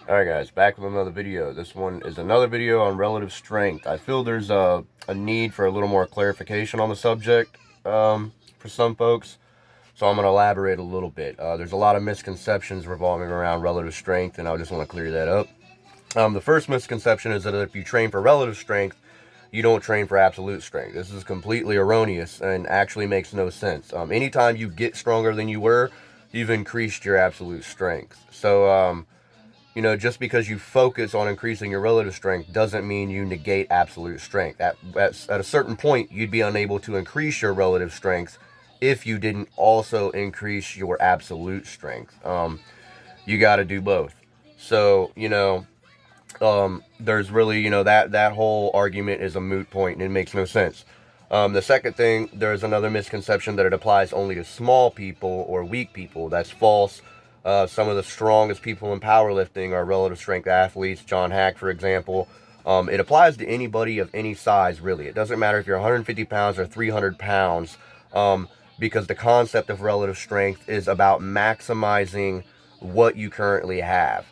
Alright guys, back with another video. This one is another video on relative strength. I feel there's a need for a little more clarification on the subject for some folks, so I'm going to elaborate a little bit. There's a lot of misconceptions revolving around relative strength, and I just want to clear that up. The first misconception is that if you train for relative strength, you don't train for absolute strength. This is completely erroneous and actually makes no sense. Anytime you get stronger than you were, you've increased your absolute strength. So, just because you focus on increasing your relative strength doesn't mean you negate absolute strength. At a certain point, you'd be unable to increase your relative strength if you didn't also increase your absolute strength. You got to do both. So, there's really, that whole argument is a moot point and it makes no sense. The second thing, there's another misconception that it applies only to small people or weak people. That's false. Some of the strongest people in powerlifting are relative strength athletes. John Hack, for example. It applies to anybody of any size, really. It doesn't matter if you're 150 pounds or 300 pounds, because the concept of relative strength is about maximizing what you currently have.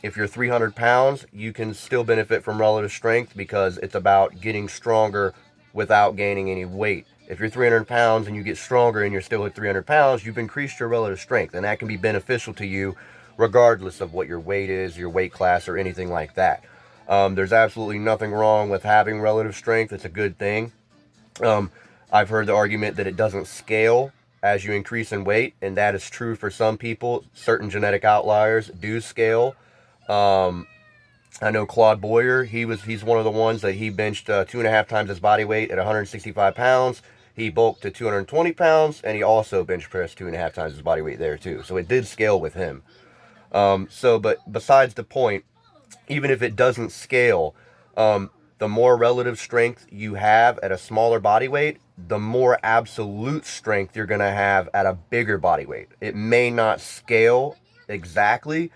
If you're 300 pounds, you can still benefit from relative strength because it's about getting stronger without gaining any weight. If you're 300 pounds and you get stronger and you're still at 300 pounds, you've increased your relative strength, and that can be beneficial to you regardless of what your weight is, your weight class, or anything like that. There's absolutely nothing wrong with having relative strength. It's a good thing. I've heard the argument that it doesn't scale as you increase in weight, and that is true for some people. Certain genetic outliers do scale. I know Claude Boyer, he's one of the ones that he benched 2.5 times his body weight at 165 pounds. He bulked to 220 pounds, and he also bench pressed 2.5 times his body weight there too. So it did scale with him. But besides the point, even if it doesn't scale, the more relative strength you have at a smaller body weight, the more absolute strength you're going to have at a bigger body weight. It may not scale exactly,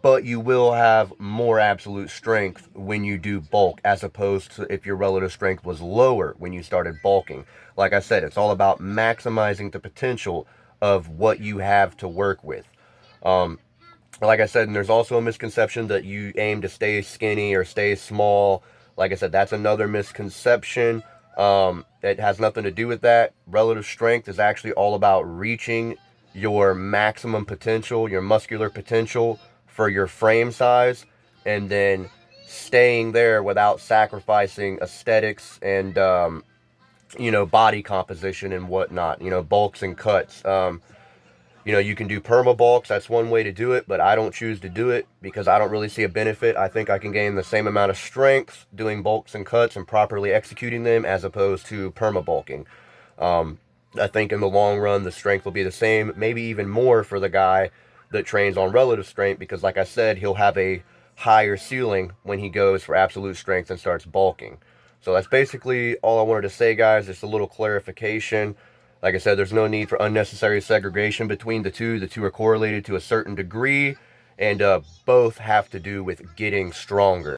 but you will have more absolute strength when you do bulk, as opposed to if your relative strength was lower when you started bulking. Like I said, it's all about maximizing the potential of what you have to work with. Like I said, and there's also a misconception that you aim to stay skinny or stay small. Like I said, that's another misconception. It has nothing to do with that. Relative strength is actually all about reaching your maximum potential, your muscular potential for your frame size, and then staying there without sacrificing aesthetics and, body composition and whatnot, bulks and cuts. You can do perma bulks. That's one way to do it, but I don't choose to do it because I don't really see a benefit. I think I can gain the same amount of strength doing bulks and cuts and properly executing them as opposed to perma bulking. I think in the long run, the strength will be the same, maybe even more for the guy that trains on relative strength, because like I said, he'll have a higher ceiling when he goes for absolute strength and starts bulking. So that's basically all I wanted to say, guys. Just a little clarification. Like I said, there's no need for unnecessary segregation between the two. The two are correlated to a certain degree, and both have to do with getting stronger.